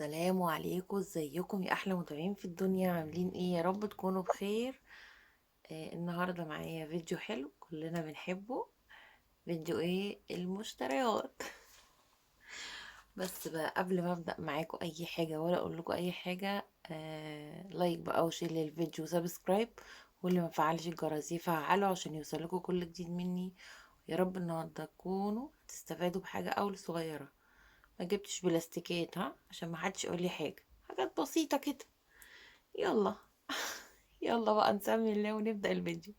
السلام عليكم، ازيكم يا احلى متابعين في الدنيا؟ عاملين ايه؟ يا رب تكونوا بخير. النهارده معايا فيديو حلو كلنا بنحبه. فيديو ايه؟ المشتريات. بس بقى قبل ما ابدا معاكم اي حاجه ولا اقول لكم اي حاجه، لايك بقى وشير للفيديو وسبسكرايب، واللي ما فعلش الجرس يفعله عشان يوصلكوا كل جديد مني. يا رب النهارده تكونوا تستفادوا بحاجه اول صغيره. ما جبتش بلاستيكات، ها، عشان ما حدش يقول لي حاجه، حاجات بسيطه كده. يلا. يلا بقى نسمي الله ونبدأ الفيديو.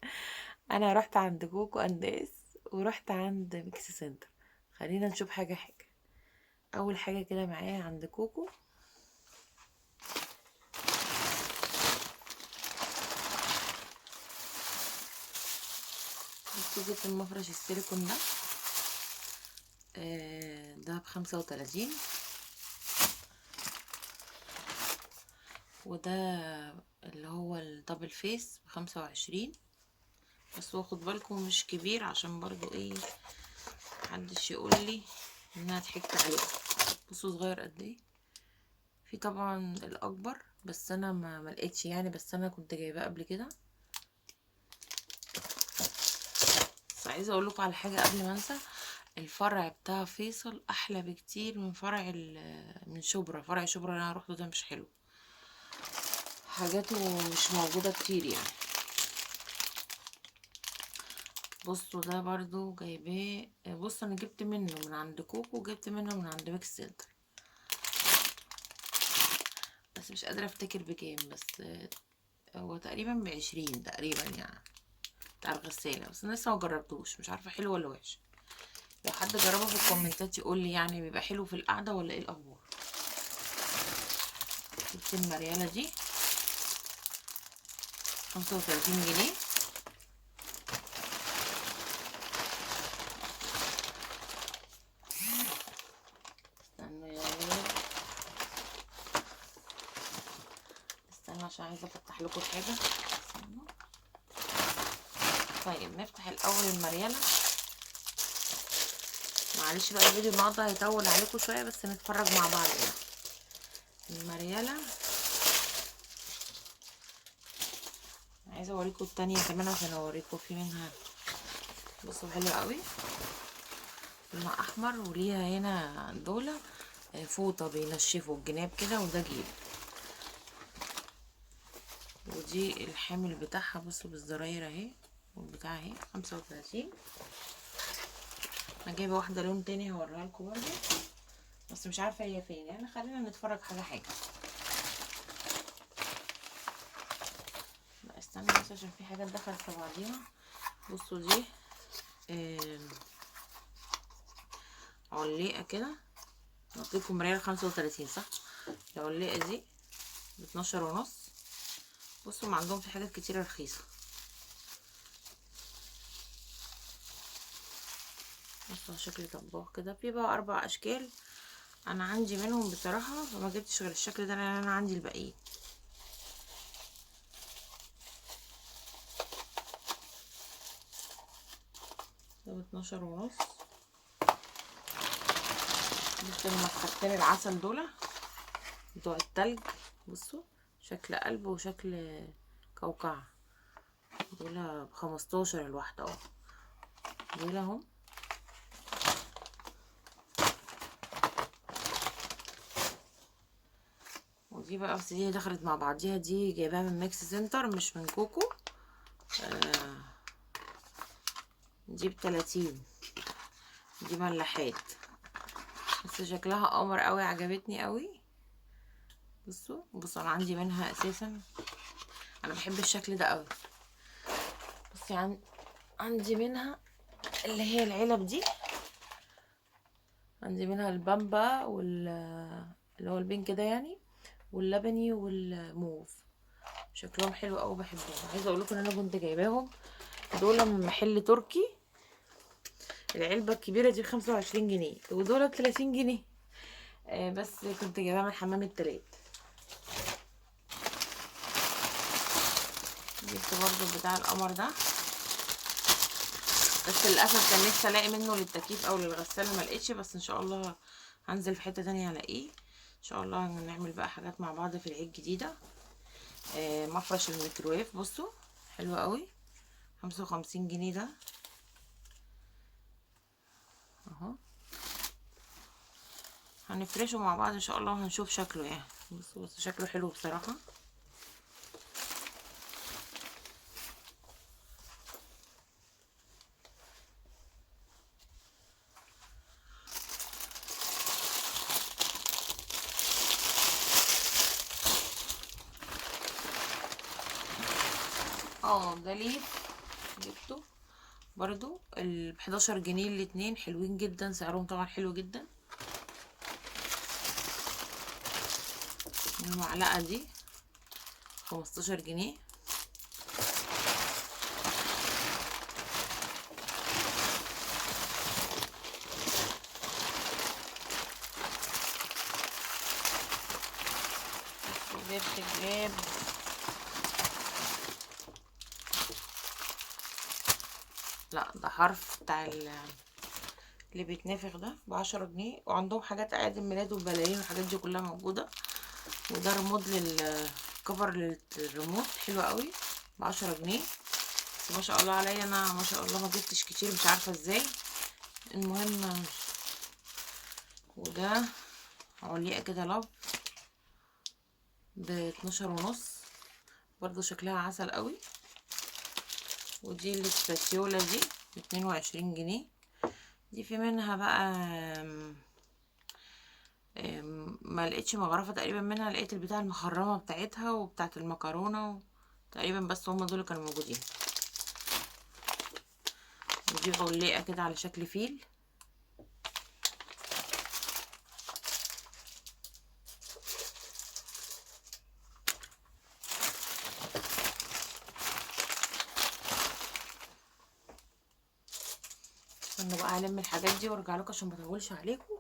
انا رحت عند كوكو انداس ورحت عند ميكس سنتر. خلينا نشوف حاجة حاجة. اول حاجة كده معايا عند كوكو. بصوا جبت المفرش السيليكون ده. ده ب35. وده اللي هو الدبل فيس ب25. بس واخد بالكم مش كبير عشان برضو ايه، محدش يقول لي انها ضحكت عليكم. بصوا صغير قد ايه. في طبعا الاكبر بس انا ما لقيتش يعني، بس انا كنت جايباه قبل كده. بس عايزه اقول لكم على حاجه قبل ما انسى. الفرع بتاع فيصل احلى بكتير من من شبرا. فرع شبرا اللي انا روحته ده مش حلو، حاجاته مش موجوده كتير يعني. بصوا ده برضو جايباه. بص انا جبت منه من عند كوكو وجبت منه من عند ميكس سنتر، بس مش قادره افتكر بكام. بس هو تقريبا ب20 تقريبا يعني، بتاع الغسالة. بس انا لسه ما جربتوش، مش عارفة حلو ولا وحش. لو حد جربه في الكومنتات يقول لي يعني بيبقى حلو في القعدة ولا ايه الاخبار. جبت المريالة دي 35 جنيه. استنوا يا ولاد، استنوا عشان عايزة افتح لكم حاجة. استنوا. طيب نفتح الاول المريالة. معلش بقى الفيديو النهارده هيطول عليكم شوية، بس نتفرج مع بعض يعني. المريالة عايزة اوريكم التانية كمان عشان اوريكم في منها. بصوا حلوة قوي، لونها احمر وليها هنا دولة فوطة بينشفوا الجناب كده، وده جيب. ودي الحامل بتاعها. بصوا بالزراير اهي، والبتاع اهي 35. انا جايبه واحده لون تاني هوريها لكم برضه، بس مش عارفه هي فين يعني. خلينا نتفرج حاجه حاجه. لا استنى بس عشان في حاجات دخلت في بعضيها. بصوا دي علقه كده. نعطيكم مرايه 35 صح؟ العلقه دي ب12.5. بصوا ما عندهم في حاجات كتيره رخيصه. بصوا شكل طباخ كده. في بقى 4 اشكال، انا عندي منهم بصراحه، فما جبتش غير الشكل ده لان انا عندي الباقيين. ده ب12.5. بصوا المسحتين العسل دول بتوع التلج. بصوا شكل قلب وشكل كوكعة. دول ب15 الواحدة اهو. دول اهم. ودي بقى بس دي دخلت مع بعضيها، دي جايباها من ميكس سنتر مش من كوكو. دي ب30. دي ملاحات بس شكلها قمر قوي، عجبتني قوي. بصوا انا عندي منها اساسا. انا بحب الشكل ده قوي. بصي عندي منها اللي هي العلب دي. عندي منها البامبا اللي هو البينك ده يعني، واللبني والموف. شكلهم حلو قوي، بحبهم. عايزه اقول لكم ان انا كنت جايباهم دول من محل تركي. العلبه الكبيره دي ب25 جنيه ودول ب30 جنيه. بس كنت جايباها من حمام التلات. جبت برضو بتاع القمر ده، بس للاسف كان نفسي الاقي منه للتكييف او للغساله، ما لقيتش. بس ان شاء الله هنزل في حته تانية الاقيه. ان شاء الله هنعمل بقى حاجات مع بعض في العيد جديده. مفرش الميكرويف بصوا حلو قوي، 55 جنيه ده اهو. هنفرشه مع بعض ان شاء الله وهنشوف شكله يعني. بصوا بس شكله حلو بصراحه. ده ليف جبته برضو ب11 جنيه الاتنين، حلوين جدا سعرهم طبعا حلو جدا. المعلقه دي 15 جنيه. جبت جاب لا ده حرف بتاع اللي بيتنفخ ده ب10 جنيه، وعندهم حاجات اعياد الميلاد والبلايين والحاجات دي كلها موجوده. وده ريموت للكفر للريموت حلو قوي ب10 جنيه. بس ما شاء الله عليا انا ما شاء الله ما جبتش كتير مش عارفه ازاي. المهم وده عليقه كده لب ب12 ونص، برضو شكلها عسل قوي. ودي الاسباتيولا دي ب22 جنيه. دي في منها بقى ما لقيتش مغرفه تقريبا منها، لقيت البتاع المخرمه بتاعتها وبتاعت المكرونه تقريبا، بس هما دول اللي كانوا موجودين. ودي علقه كده على شكل فيل. انا بقى هلم الحاجات دي وارجع لكم عشان ما اطولش عليكم.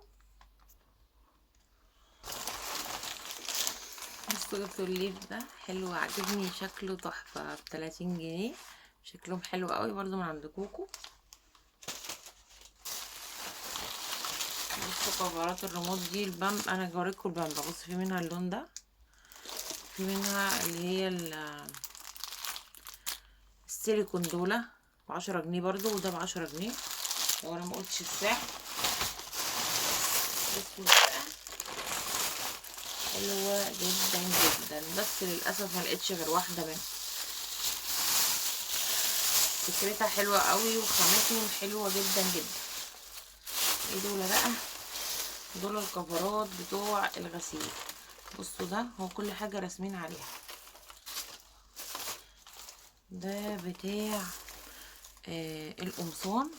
بصوا جبت الليف ده حلو عاجبني شكله تحفه ب30 جنيه. شكلهم حلو قوي برضو من عند كوكو. بصوا كفرات الريموت دي البامب، انا جوريكم البامب. بص في منها اللون ده، في منها اللي هي السيليكون دولة ب10 جنيه برضو، وده ب10 جنيه لو انا ما قلتش السعر. بصوا بقى حلوة جدا جدا، بس للأسف ما لقيتش غير واحدة منهم. فكرتها حلوة قوي وخامتهم حلوة جدا جدا. ايه دول بقى؟ دول الكفرات بتوع الغسيل. بصوا ده هو كل حاجة راسمين عليها. ده بتاع القمصان،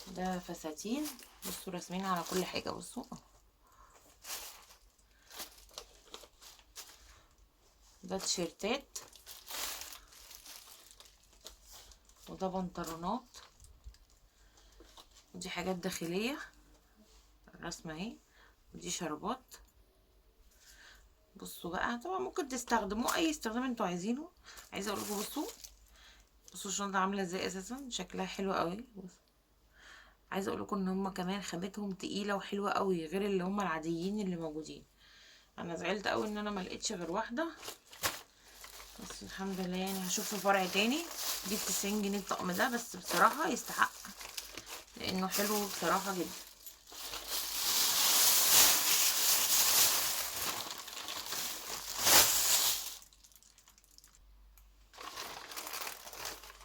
ده فساتين. بصوا راسمين على كل حاجة. بصوا ده تيشيرتات، وده بنطلونات، ودي حاجات داخلية الرسمة اهي، ودي شربات. بصوا بقى طبعا ممكن تستخدموه اي استخدام انتوا عايزينه. عايزه اقول لكم بصوا الشنطه عامله ازاي، اساسا شكلها حلو قوي. عايزه اقول لكم ان هم كمان خامتهم تقيله وحلوه قوي غير اللي هم العاديين اللي موجودين. انا زعلت قوي ان انا ما لقيتش غير واحده، بس الحمد لله يعني هشوف في فرع تاني. دي ب90 جنيه الطقم ده، بس بصراحه يستحق لانه حلو بصراحه جدا.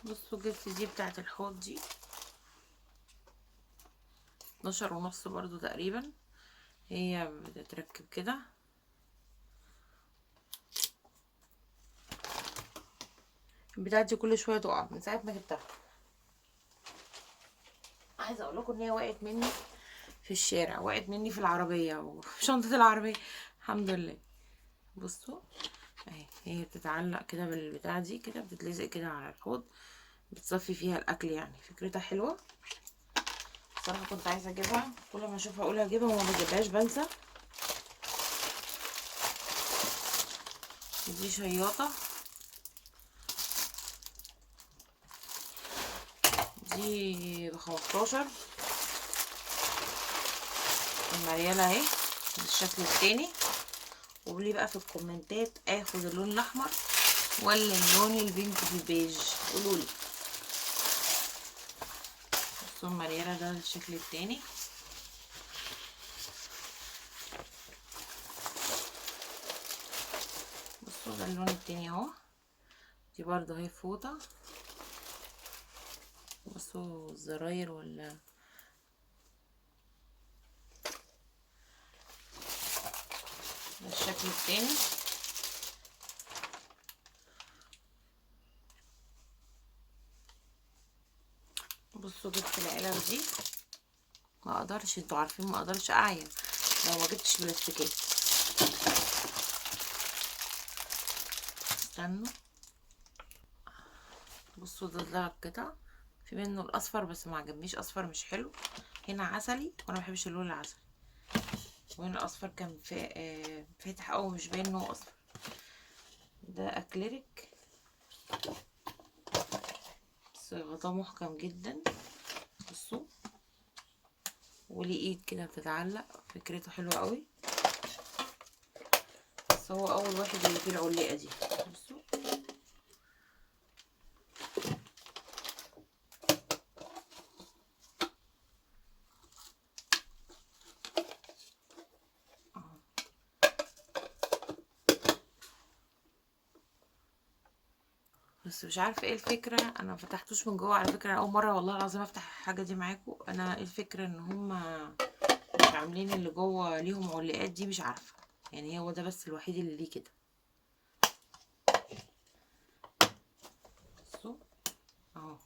بصوا جبت دي بتاعت الحوض دي 12 ونص برضو تقريبا. هي بتتركب كده. البتاعه دي كل شويه تقع من ساعه ما جبتها. عايزه اقول لكم ان هي وقعت مني في الشارع، وقعت مني في العربيه وفي شنطه العربيه الحمد لله. بصوا اهي هي بتتعلق كده بالبتاعه دي كده، بتتلزق كده على الحوض، بتصفي فيها الاكل يعني. فكرتها حلوه بصراحه، كنت عايزه اجيبها. كل ما اشوفها اقول هجيبها وما بجيبهاش بنسى. دي شياطه، دي ب15. المريالة اهي بالشكل التاني. وقولي بقى في الكومنتات اخد اللون الاحمر ولا اللون البينك في البيج، قولولي. بصوا المريالة ده الشكل التاني. بصوا ده اللون التاني اهو. دي برضو اهي فوطة. بصوا الزراير ولا ده الشكل التاني. بصوا جبت العلب دي، ما اقدرش، انتوا عارفين ما اقدرش اعين لو ما جبتش بلاستيكات. استنوا، بصوا ده دهب كده، في منه الاصفر بس ما عجبنيش، اصفر مش حلو. هنا عسلي وانا ما بحبش اللون العسلي، وهنا الاصفر كان فاتح قوي مش باين ان هو اصفر. ده اكليريك بس غطاه محكم جدا. بصوا وليه ايد كده بتتعلق، فكرته حلوه قوي. بس هو اول واحد اللي فيه العلقه دي. بصوا بس مش عارفه ايه الفكره، انا ما فتحتوش من جوه على فكره، انا اول مره والله العظيم افتح الحاجه دي معاكم. انا ايه الفكره ان هما مش عاملين اللي جوه ليهم علقات دي، مش عارفه يعني، هو ده بس الوحيد اللي ليه كده. بصوا اهو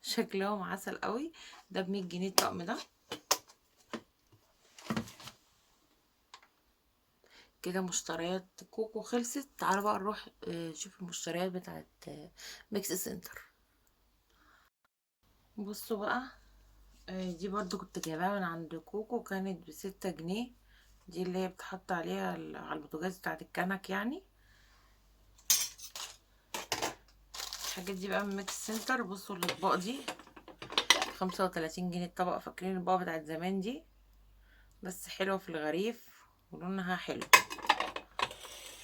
شكلهم عسل قوي. ده ب100 جنيه الطقم ده. كده مشتريات كوكو خلصت. تعالوا بقى نروح نشوف المشتريات بتاعت ميكس سنتر. بصوا بقى دي برضو كنت جايباها من عند كوكو، كانت ب6 جنيه. دي اللي هي بتحط عليها على البوتاجاز بتاعت الكنك يعني. الحاجات دي بقى من ميكس سنتر. بصوا الاطباق دي 35 جنيه الطبق. فاكرين الاطباق بتاعت زمان دي؟ بس حلوة في الغريف ولونها حلو.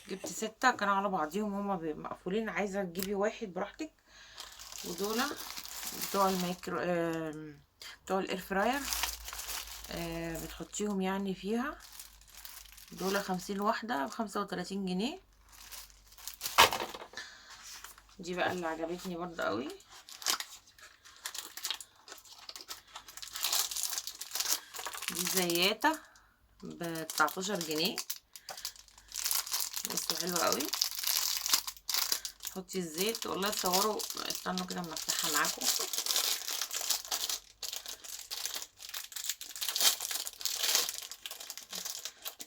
جبت 6 كانوا على بعضيهم، هما مقفولين، عايزة تجيبي واحد براحتك. ودول بتوع الميكرو بتوع الاير فراير، بتحطيهم يعني فيها. دول 50 واحدة ب35 جنيه. دي بقى اللي عجبتني برضه قوي. دي زياتة ب19 جنيه. بصوا حلوة قوي. حطي الزيت، والله تصوروا، استنوا كده اما افتحها معاكم.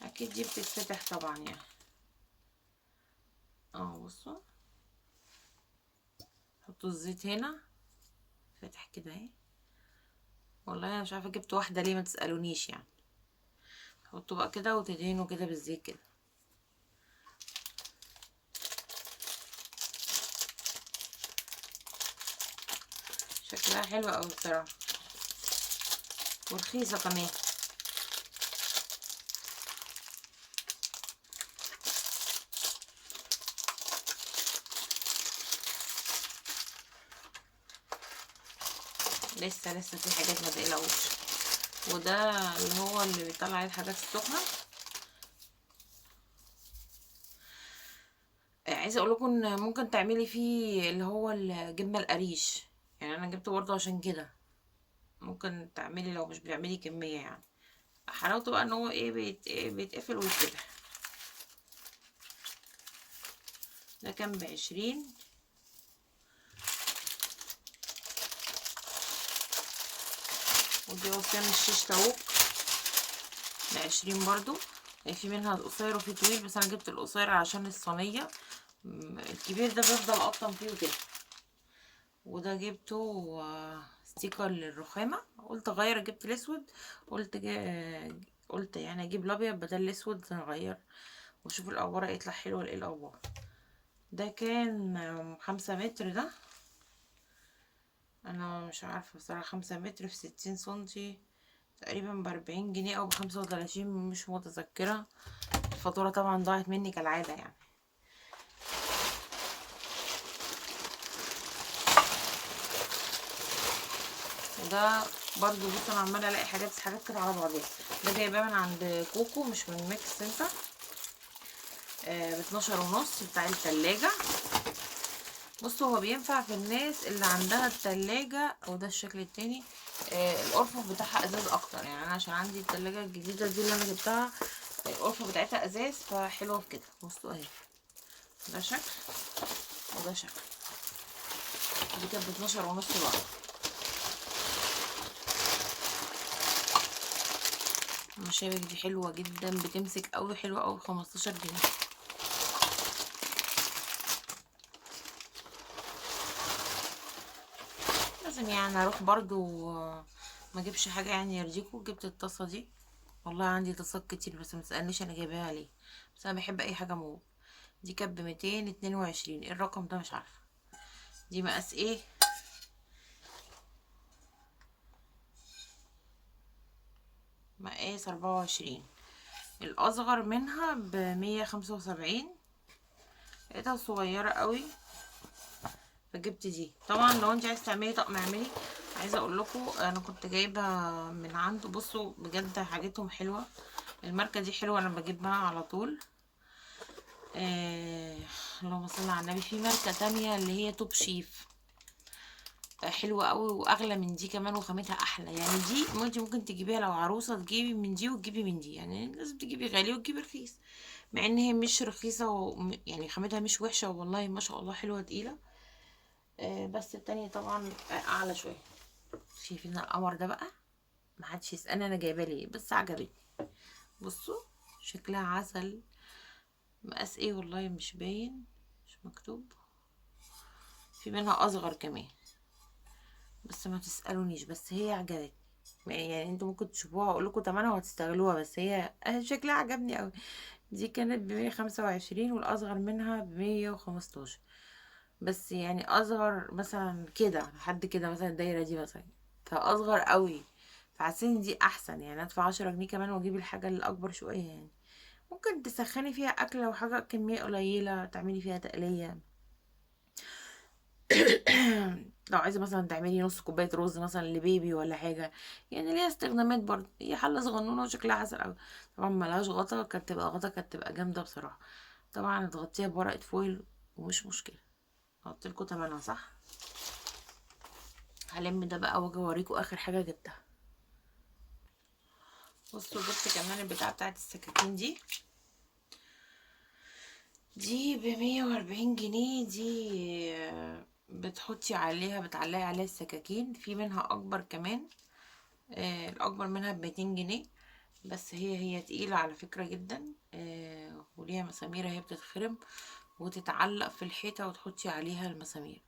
اكيد دي بتتفتح طبعا يعني. بصوا حطوا الزيت هنا، فاتح كده اهي. والله انا مش عارفه جبت واحده ليه، ما تسالونيش يعني. حطوا بقى كده وتدهنوا كده بالزيت كده. شكلها حلو قوي بصراحه، ورخيصه كمان. لسه في حاجات ما تقلقوش. وده اللي هو اللي بيطلع عليه الحاجات السخنه. عايزه اقول لكم ان ممكن تعملي فيه اللي هو الجبنه القريش، يعني انا جبته برضه عشان كده. ممكن تعملي لو مش بتعملي كميه يعني. حلاوته بقى ان هو ايه بيتقفل ويتفتح. ده كان ب20. ودي عصيان الشيش تاوك ب20 برضو. في منها القصير وفي طويل، بس انا جبت القصير عشان الصينيه. الكبير ده بفضل اقطم فيه وكده. وده جبته ستيكر للرخامه، قلت اغير، جبت الاسود. قلت يعني اجيب الابيض بدل الاسود، نغير وشوف القواره يطلع حلو ولا ايه القواره. ده كان 5 متر ده. انا مش عارفه بصراحه 5 متر في 60 سنتي تقريبا ب40 جنيه او ب35، مش متذكرة. الفاتورة طبعا ضاعت مني كالعادة يعني. وده برضو بص انا عمالة الاقي حاجات كده على بعضها. ده جايباه من عند كوكو مش من ميكس سنتر، ب12.5 بتاع التلاجة. بصوا هو بينفع في الناس اللي عندها التلاجة، وده الشكل التاني. الارفف بتاعها ازاز اكتر، يعني انا عشان عندي التلاجة الجديدة دي اللي انا جبتها الارفف بتاعتها ازاز، فحلوة في كده. بصوا اهي، ده شكل وده شكل. دي كانت ب12.5 برضه. المشابك دي حلوة جدا، بتمسك قوي، حلوة قوي، ب15 جنيه. لازم يعني اروح برضو ما اجيبش حاجة يعني يرضيكوا. جبت الطاسة دي، والله عندي طاسات كتير بس متسألنيش انا جايباها ليه، بس انا بحب اي حاجة موف. دي كانت ب222، ايه الرقم ده مش عارفة. دي مقاس ايه؟ مقاس 24. الاصغر منها ب175، لقيتها صغيرة قوي فجبت دي. طبعا لو انت عايز تعملي طقم اعملي. عايزه اقول لكم انا كنت جايبه من عنده، بصوا بجد حاجتهم حلوه. الماركه دي حلوه، انا بجيبها على طول. اللهم صل على النبي. في ماركه تانية اللي هي توب شيف، حلوه قوي واغلى من دي كمان وخامتها احلى. يعني دي ممكن تجيبيها لو عروسه، تجيبي من دي وتجيبي من دي، يعني لازم تجيبي غالي وتجيبي رخيص. مع ان هي مش رخيصه يعني خامتها مش وحشه والله ما شاء الله، حلوه تقيله. بس التانية طبعا اعلى شويه. شايفين القمر ده بقى؟ محدش يسألني انا جايباه ليه، بس عجبتني. بصوا شكلها عسل. مقاس ايه والله مش باين، مش مكتوب. في منها اصغر كمان بس ما تسألونيش، بس هي عجبتني. يعني انتوا ممكن تشوفوها واقول لكم تمنها وهتستغلوها، بس هي شكلها عجبني قوي. دي كانت ب125 والاصغر منها ب115. بس يعني اصغر مثلا كده لحد كده، مثلا الدايره دي مثلا، فاصغر قوي. فحسيت ان دي احسن، يعني ادفع 10 جنيه كمان واجيب الحاجه الاكبر شويه يعني. ممكن تسخني فيها اكله وحاجه كميه قليله تعملي فيها تقليه. لو عايزه مثلا تعملي نص كوبايه رز مثلا لبيبي ولا حاجه، يعني ليها استخدامات برضه. هي حله صغنونه وشكلها عسل قوي. طبعا ملهاش غطا، كانت تبقى غطا كانت تبقى جامده بصراحه. طبعا هتغطيها بورقه فويل ومش مشكله. قلتلكوا تمنها صح. هلم ده بقى واجي اوريكم اخر حاجه جبتها. بصوا جبت كمان البتاعه بتاعت السكاكين دي. دي ب140 جنيه. دي بتحطي عليها، بتعلقي عليها السكاكين. في منها اكبر كمان، الاكبر منها ب200 جنيه. بس هي تقيلة على فكرة جدا. وليها مسامير، هي بتتخرم وتتعلق في الحيطة وتحطي عليها المسامير.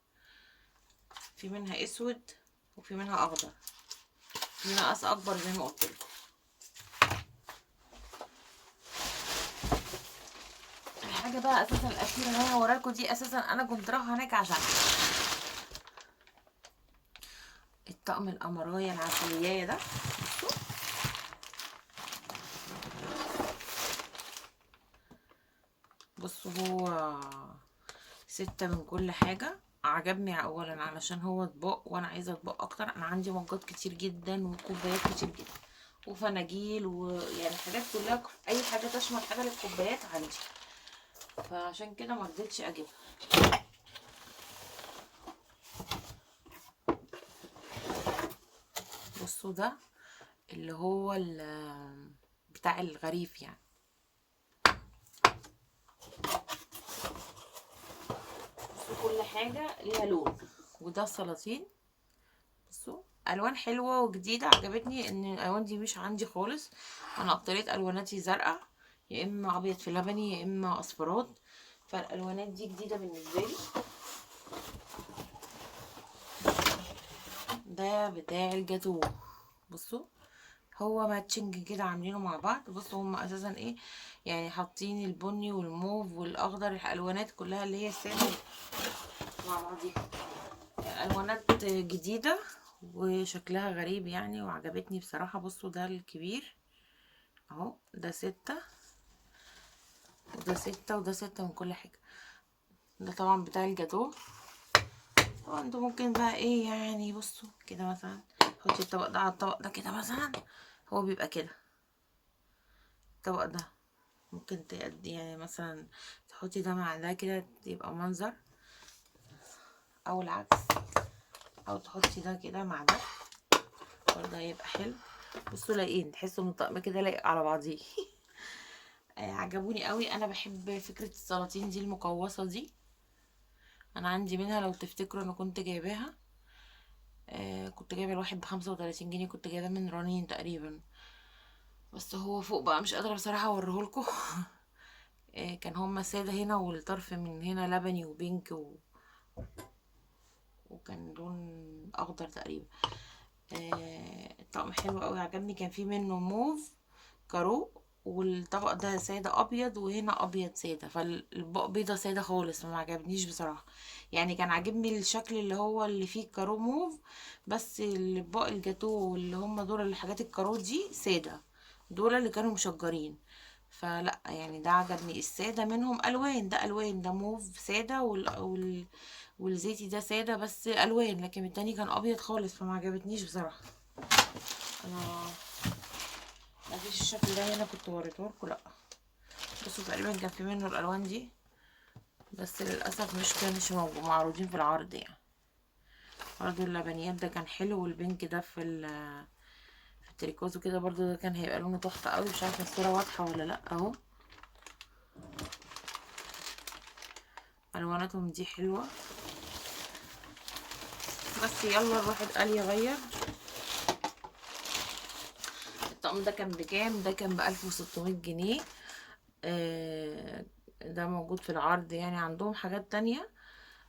في منها اسود وفي منها اخضر، في مقاس اكبر زي ما قلت لكم. الحاجة بقى اساسا الاخيرة اللي انا هوريلكوا دي، اساسا انا كنت رايحة هناك عشان الطقم القمراية العسلية ده. بصوا هو 6 من كل حاجة. عجبني اولا علشان هو اطباق وانا عايزة اطباق اكتر. انا عندي مجات كتير جدا وكوبايات كتير جدا وفناجيل، ويعني حاجات كلها، اي حاجة تشمل حاجة للكوبايات عندي، فعشان كده مرضتش اجيبها. بصوا ده اللي هو بتاع الغريف يعني. بصوا كل حاجة ليها لون. وده السلاطين. بصوا الوان حلوه وجديده عجبتني، ان الالوان دي مش عندي خالص. انا اكتريت الواناتي زرقاء، يا اما ابيض في لبني، يا اما اصفرات. فالالوانات دي جديده بالنسبه لي. ده بتاع الجاتو. بصوا هو ماتشنج كده عاملينه مع بعض. بصوا هم اساسا ايه، يعني حاطين البني والموف والاخضر، الالوانات كلها اللي هي الساده مع بعضيها. الوانات جديده وشكلها غريب يعني وعجبتني بصراحة. بصوا ده الكبير اهو، ده 6 وده 6 وده 6 من كل حاجة. ده طبعا بتاع الجاتوه. طبعا انتوا ممكن بقى ايه يعني، بصوا كده مثلا حطي الطبق ده على الطبق ده كده مثلا، هو بيبقى كده الطبق ده. ممكن تقدي يعني مثلا تحطي ده مع ده كده يبقى منظر، او العكس، او تحطي ده كده مع ده برضه هيبقى حلو. بصوا لايقين، تحسوا ان الطقم كده لايق على بعضيه. عجبوني قوي. انا بحب فكرة السلاطين دي المقوسة دي، انا عندي منها لو تفتكروا انا كنت جايباها. كنت جايبه الواحد ب35 جنيه، كنت جايباه من رنين تقريبا، بس هو فوق بقى مش قادرة بصراحة اوريهولكوا. كان هما سادة هنا والطرف من هنا لبني وبينك وكان لون اخضر تقريبا. الطقم حلو قوي عجبني. كان فيه منه موف كارو، والطبق ده سادة ابيض وهنا ابيض سادة، فالباق بيضة سادة خالص، ما عجبنيش بصراحة. يعني كان عاجبني الشكل اللي هو اللي فيه كارو موف، بس الباق الجاتو اللي هم دول الحاجات الكارو دي سادة، دول اللي كانوا مشجرين. فلا يعني ده عجبني، السادة منهم الوان، ده الوان، ده موف سادة والزيتي ده سادة بس الوان، لكن التاني كان ابيض خالص فما عجبتنيش بصراحة. انا مفيش الشكل ده هنا كنت وريتهولكوا، لا بصوا تقريبا كان في منه الالوان دي، بس للاسف مش كانش موجود معروضين في العرض يعني. برضو اللبنيات ده كان حلو، والبينك ده في التريكوز وكده برضو ده كان هيبقى لونه تحفه قوي. مش عارفه الصوره واضحه ولا لا اهو، الواناتهم دي حلوه. بس يلا الواحد قال يغير. الطقم ده كان بكام؟ ده كان ب1600 جنيه. ده موجود في العرض يعني. عندهم حاجات تانية،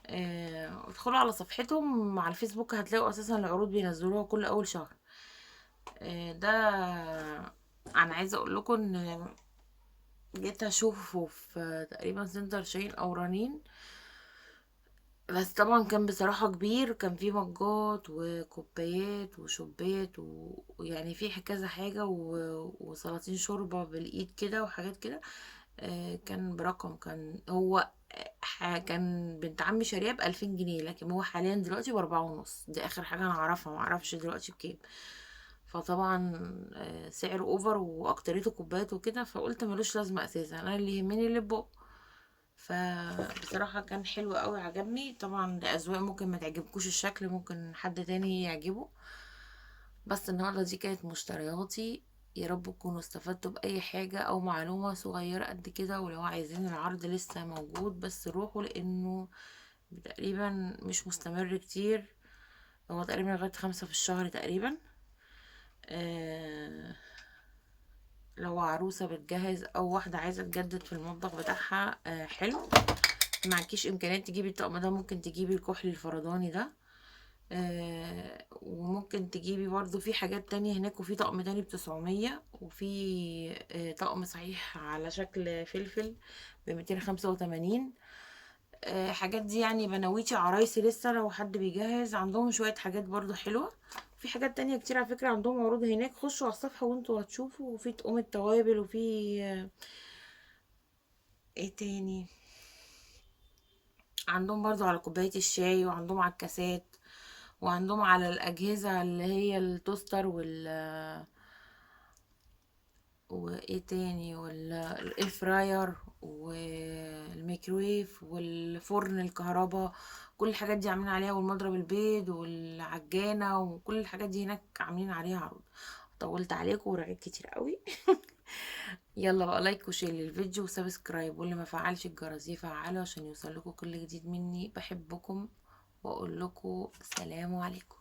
ادخلوا على صفحتهم على الفيسبوك هتلاقوا اساسا العروض بينزلوها كل اول شهر. ده انا عايزه اقول لكم ان جيت اشوفه في تقريبا سنتر شاهين او رنين، بس طبعا كان بصراحه كبير، كان فيه مجات وكوبايات وشوبات ويعني فيه كذا حاجه وسلاطين شوربه بالايد كده وحاجات كده. كان برقم، كان هو كان بنت عمي شاريه ب2000 جنيه، لكن هو حاليا دلوقتي ب4.5. دي اخر حاجه انا اعرفها، معرفش دلوقتي بكام. فطبعا سعر اوفر واكتريته كوبايات وكده، فقلت ملوش لازمه اساسا، انا اللي يهمني اللي بقى. فبصراحه كان حلو قوي عجبني. طبعا ده اذواق، ممكن ما تعجبكوش الشكل، ممكن حد تاني يعجبه. بس النهارده دي كانت مشترياتي. يا رب تكونوا استفدتوا بأي حاجة أو معلومة صغيرة قد كده. ولو عايزين العرض لسه موجود، بس روحوا لأنه تقريبا مش مستمر كتير، هو تقريبا لغاية 5 في الشهر تقريبا. آه لو عروسة بتجهز أو واحدة عايزة تجدد في المطبخ بتاعها حلو. معكيش إمكانيات تجيبي الطقم ده، ممكن تجيبي الكحل الفرداني ده. وممكن تجيبي برضو في حاجات تانية هناك، وفي طقم تاني ب900، وفي طقم صحيح على شكل فلفل ب285. حاجات دي يعني بنويتي عرايسي لسه لو حد بيجهز، عندهم شوية حاجات برضو حلوة. في حاجات تانية كتير على فكرة عندهم عروض هناك، خشوا على الصفحة وانتوا هتشوفوا. وفي طقم التوابل، وفي ايه تاني، عندهم برضو على كوباية الشاي، وعندهم على الكاسات، وعندهم على الأجهزة اللي هي التوستر وايه تاني والاير فراير والميكرويف والفرن الكهرباء. كل الحاجات دي عاملين عليها، والمضرب البيض والعجانة وكل الحاجات دي هناك عاملين عليها عروض. طولت عليكم ورغيت كتير قوي. يلا بقى لايك وشير للفيديو وسبسكرايب، واللي ما فعلش الجرس يفعله عشان يوصلكوا كل جديد مني. بحبكم واقول لكم سلام عليكم.